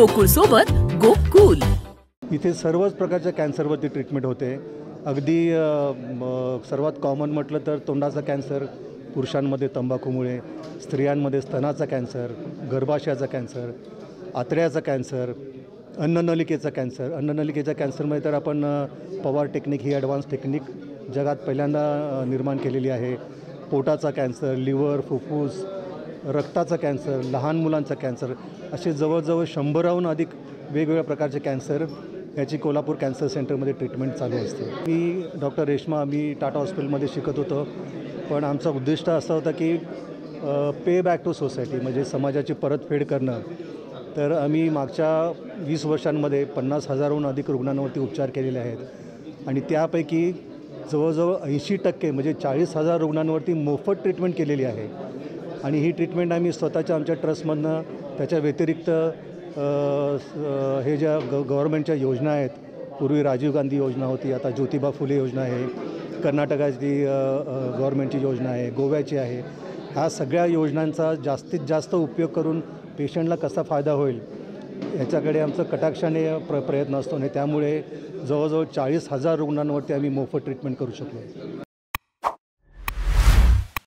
गोकुळ सोबत गोकुल। इथे सर्वच प्रकारच्या कॅन्सरवरती ट्रीटमेंट होते। अगदी सर्वात कॉमन म्हटलं तर तोंडाचा कॅन्सर, पुरुषांमध्ये तंबाखूमुळे, स्त्रियांमध्ये स्तनाचा कॅन्सर, गर्भाशयाचा कॅन्सर, आतड्याचा कॅन्सर, अन्ननलिकेचा कॅन्सर। अन्ननलिकेच्या कॅन्सरमध्ये तर आपण पवार टेक्निक ही ॲडव्हान्स टेक्निक जगात पहिल्यांदा निर्माण केलेली आहे। पोटाचा कॅन्सर, लिव्हर, फुफ्फुस, रक्ताचा कॅन्सर, लहान मुलांचा कॅन्सर, असे जवळजवळ 100हून अधिक वेगवेगळ्या प्रकारचे कॅन्सर याची कोल्हापूर कॅन्सर सेंटरमध्ये ट्रीटमेंट चालू असते। मी डॉक्टर रेश्मा, मी टाटा हॉस्पिटलमध्ये शिकत होतो, पण आमचा उद्दिष्ट असा होता की पे बॅक टू सोसायटी, म्हणजे समाजाची परतफेड करणं। तर आम्ही मागच्या 20 वर्षांमध्ये 50,000हून अधिक रुग्णांवरती उपचार केलेले आहेत आणि त्यापैकी जवळजवळ 80% म्हणजे 40,000 रुग्णांवरती मोफत ट्रीटमेंट केलेली आहे। आणि ही ट्रीटमेंट आम्ही स्वतःच्या आमच्या ट्रस्टमधनं, त्याच्या व्यतिरिक्त हे ज्या गव्हर्नमेंटच्या योजना आहेत, पूर्वी राजीव गांधी योजना होती, आता ज्योतिबा फुले योजना आहे, कर्नाटकाची गव्हर्नमेंटची योजना आहे, गोव्याची आहे, ह्या सगळ्या योजनांचा जास्तीत जास्त उपयोग करून पेशंटला कसा फायदा होईल याच्याकडे आमचं कटाक्षाने प्रयत्न असतो आणि त्यामुळे जवळजवळ 40,000 रुग्णांवरती आम्ही मोफत ट्रीटमेंट करू शकलो।